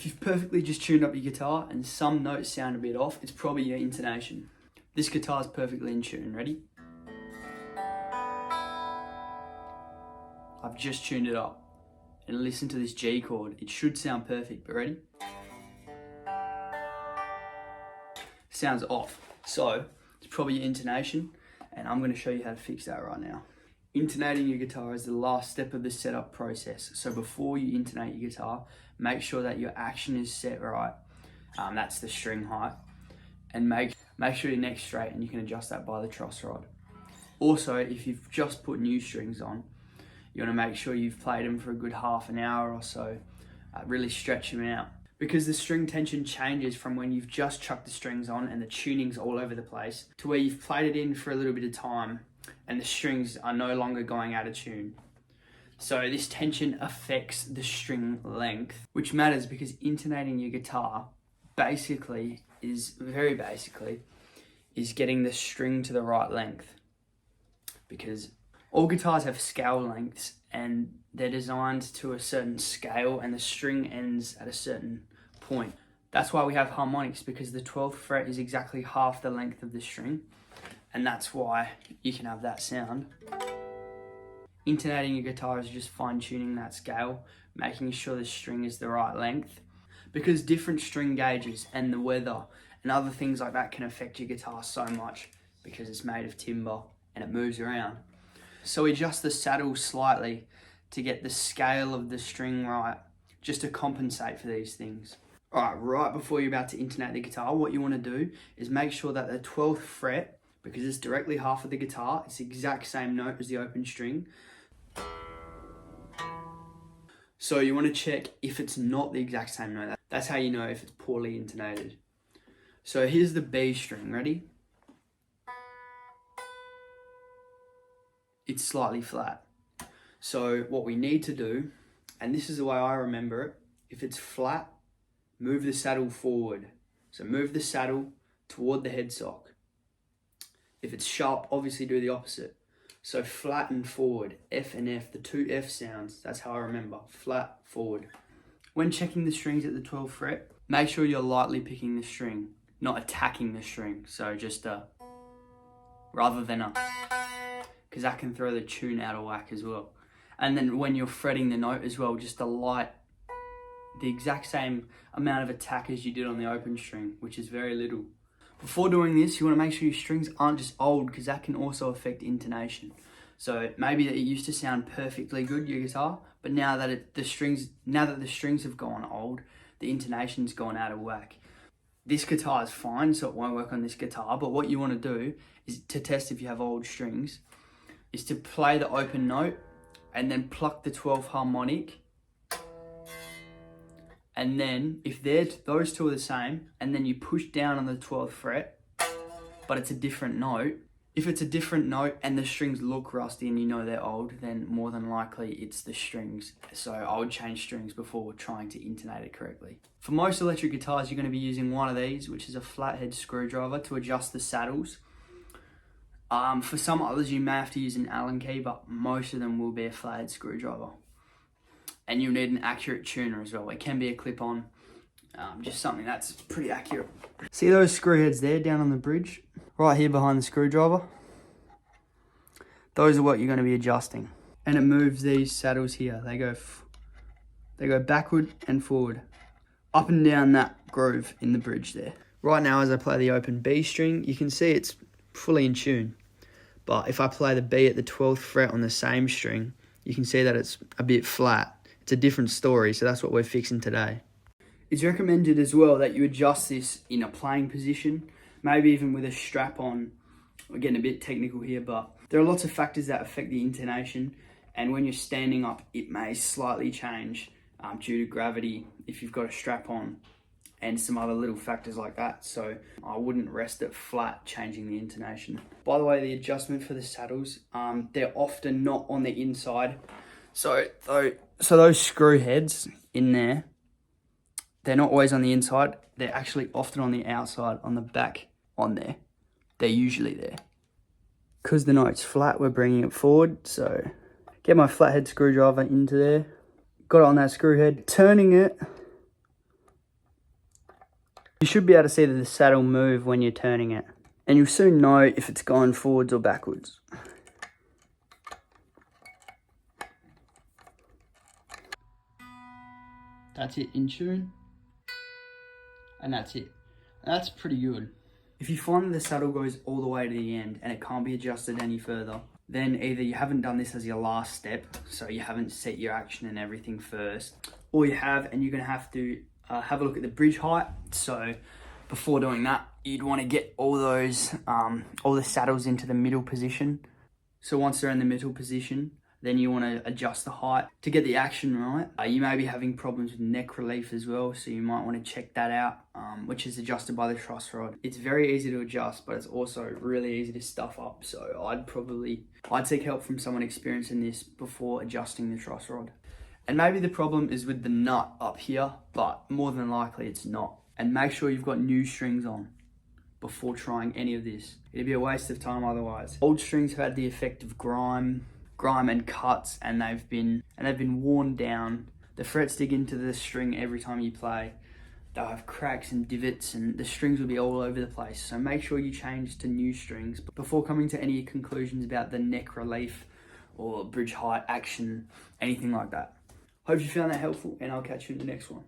If you've perfectly just tuned up your guitar and some notes sound a bit off, it's probably your intonation. This guitar is perfectly in tune. Ready? I've just tuned it up. And listen to this G chord. It should sound perfect, but ready? Sounds off. So, it's probably your intonation, and I'm going to show you how to fix that right now. Intonating your guitar is the last step of the setup process. So before you intonate your guitar, make sure that your action is set right. That's the string height. And make sure your neck's straight, and you can adjust that by the truss rod. Also, if you've just put new strings on, you want to make sure you've played them for a good half an hour or so. Really stretch them out. Because the string tension changes from when you've just chucked the strings on and the tuning's all over the place to where you've played it in for a little bit of time and the strings are no longer going out of tune. So this tension affects the string length, which matters because intonating your guitar very basically, is getting the string to the right length. Because all guitars have scale lengths and they're designed to a certain scale and the string ends at a certain point. That's why we have harmonics, because the 12th fret is exactly half the length of the string, and that's why you can have that sound. Intonating your guitar is just fine-tuning that scale, making sure the string is the right length, because different string gauges and the weather and other things like that can affect your guitar so much because it's made of timber and it moves around. So adjust the saddle slightly to get the scale of the string right, just to compensate for these things. Alright, right before you're about to intonate the guitar, what you want to do is make sure that the 12th fret, because it's directly half of the guitar, it's the exact same note as the open string. So you want to check if it's not the exact same note. That's how you know if it's poorly intonated. So here's the B string, ready? It's slightly flat. So what we need to do, and this is the way I remember it, if it's flat, move the saddle forward. So move the saddle toward the headstock. If it's sharp, obviously do the opposite. So flat and forward, F and F, the two F sounds, that's how I remember, flat, forward. When checking the strings at the 12th fret, make sure you're lightly picking the string, not attacking the string. So just rather than a, because that can throw the tune out of whack as well. And then when you're fretting the note as well, just the exact same amount of attack as you did on the open string, which is very little. Before doing this, you want to make sure your strings aren't just old, because that can also affect intonation. So maybe that it used to sound perfectly good, your guitar, but now that the strings have gone old, the intonation's gone out of whack. This guitar is fine, so it won't work on this guitar, but what you want to do is to test if you have old strings, is to play the open note and then pluck the 12th harmonic. And then if those two are the same, and then you push down on the 12th fret, but it's a different note. If it's a different note and the strings look rusty and you know they're old, then more than likely it's the strings. So I would change strings before trying to intonate it correctly. For most electric guitars, you're going to be using one of these, which is a flathead screwdriver to adjust the saddles. For some others, you may have to use an Allen key, but most of them will be a flathead screwdriver. And you'll need an accurate tuner as well. It can be a clip-on, just something that's pretty accurate. See those screw heads there down on the bridge? Right here behind the screwdriver? Those are what you're going to be adjusting. And it moves these saddles here. They go backward and forward, up and down that groove in the bridge there. Right now, as I play the open B string, you can see it's fully in tune. But if I play the B at the 12th fret on the same string, you can see that it's a bit flat. It's a different story, so that's what we're fixing today. It's recommended as well that you adjust this in a playing position, maybe even with a strap on. We're getting a bit technical here, but there are lots of factors that affect the intonation, and when you're standing up, it may slightly change due to gravity if you've got a strap on, and some other little factors like that. So I wouldn't rest it flat changing the intonation. By the way, the adjustment for the saddles, they're often not on the inside. So those screw heads in there, they're not always on the inside. They're actually often on the outside, on the back, on there. They're usually there. Because the note's flat, we're bringing it forward. So get my flathead screwdriver into there. Got it on that screw head. Turning it You should be able to see that the saddle move when you're turning it. And you'll soon know if it's going forwards or backwards. That's it in tune. And that's it. And that's pretty good. If you find that the saddle goes all the way to the end and it can't be adjusted any further, then either you haven't done this as your last step, so you haven't set your action and everything first, or you have, and you're going to have to have a look at the bridge height. So before doing that, you'd want to get all those, all the saddles into the middle position. So once they're in the middle position, then you want to adjust the height to get the action right. You may be having problems with neck relief as well, so you might want to check that out, which is adjusted by the truss rod. It's very easy to adjust, but it's also really easy to stuff up. So I'd seek help from someone experiencing this before adjusting the truss rod. And maybe the problem is with the nut up here, but more than likely it's not. And make sure you've got new strings on before trying any of this. It'd be a waste of time otherwise. Old strings have had the effect of grime and cuts, and they've been worn down. The frets dig into the string every time you play. They'll have cracks and divots, and the strings will be all over the place. So make sure you change to new strings before coming to any conclusions about the neck relief or bridge height, action, anything like that. Hope you found that helpful, and I'll catch you in the next one.